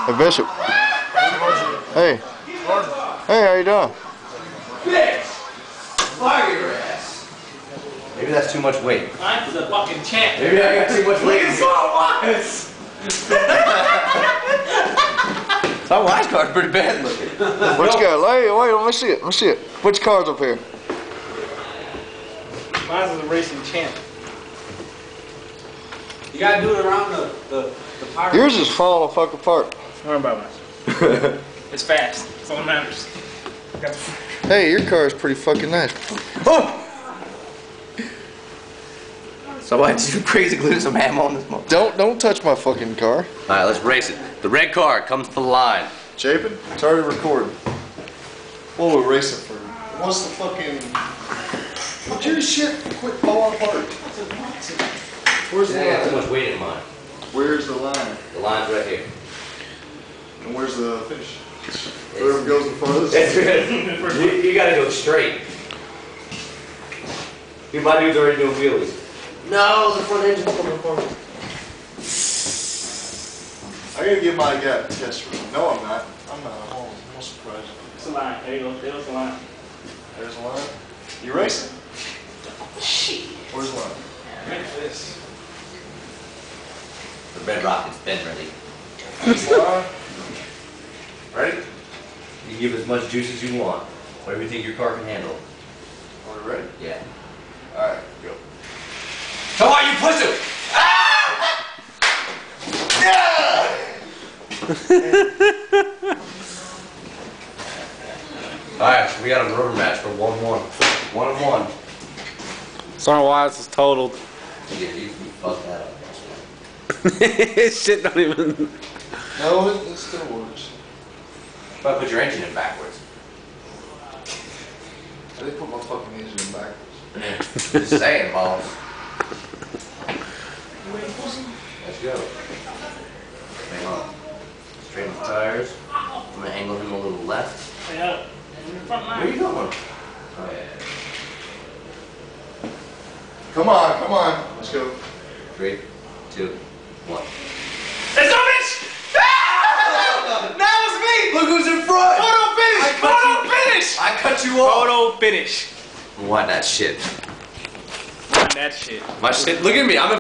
Hey, Bishop. Hey. Hey, how you doing? Bitch! Fire your ass! Maybe that's too much weight. I'm the fucking champ. Maybe I got too much weight. Look at so My wise card's pretty bad looking. What you got? Hey, wait, let me see it. Let me see it. Which card's up here? Mine's is a racing champ. You gotta do it around the power. Yours is falling the fuck apart. Don't worry about mine. It's fast. That's all that matters. Hey, your car is pretty fucking nice. Oh! So I had to do crazy glue some ammo on this motor. Don't touch my fucking car. Alright, let's race it. The red car comes to the line. Chapin, it's already recording. What we racing for? What's the fucking... What's your shit quit falling apart? Where's the I got too line? much weight in mine. Where's the line? The line's right here. And where's the finish? Whoever goes the farthest. That's good. You gotta go straight. My dude's already doing wheelies. No, the front engine's coming for me. I'm gonna give my guy a test run. No, I'm not. I'm not. I'm surprised. It's a line. There you go. There's the line. There's the line. You racing? Shit. Where's the line? Ready for this. The red rocket's been ready. There's the line. Ready? You can give as much juice as you want. Whatever you think your car can handle. Are we ready? Yeah. Alright, go. Come on, you push him! Ah! Yeah! Alright, we got a rubber match for 1-1. 1-1. Sorry why this is totaled. Yeah, you fucked that up. Shit don't even... No, it still works. But put your engine in backwards. I didn't put my fucking engine in backwards. Just saying, balls. Let's go. Hang on. Straighten the tires. I'm gonna angle him a little left. Stay up. In the front line. Where are you going? Oh yeah. Come on, come on. Let's go. 3, 2, 1. It's no bitch! Ah! Now it's me! Look who's in front! Photo finish! Photo finish! I cut you off! Photo finish. Why that shit? That shit. My shit, look at me, I'm in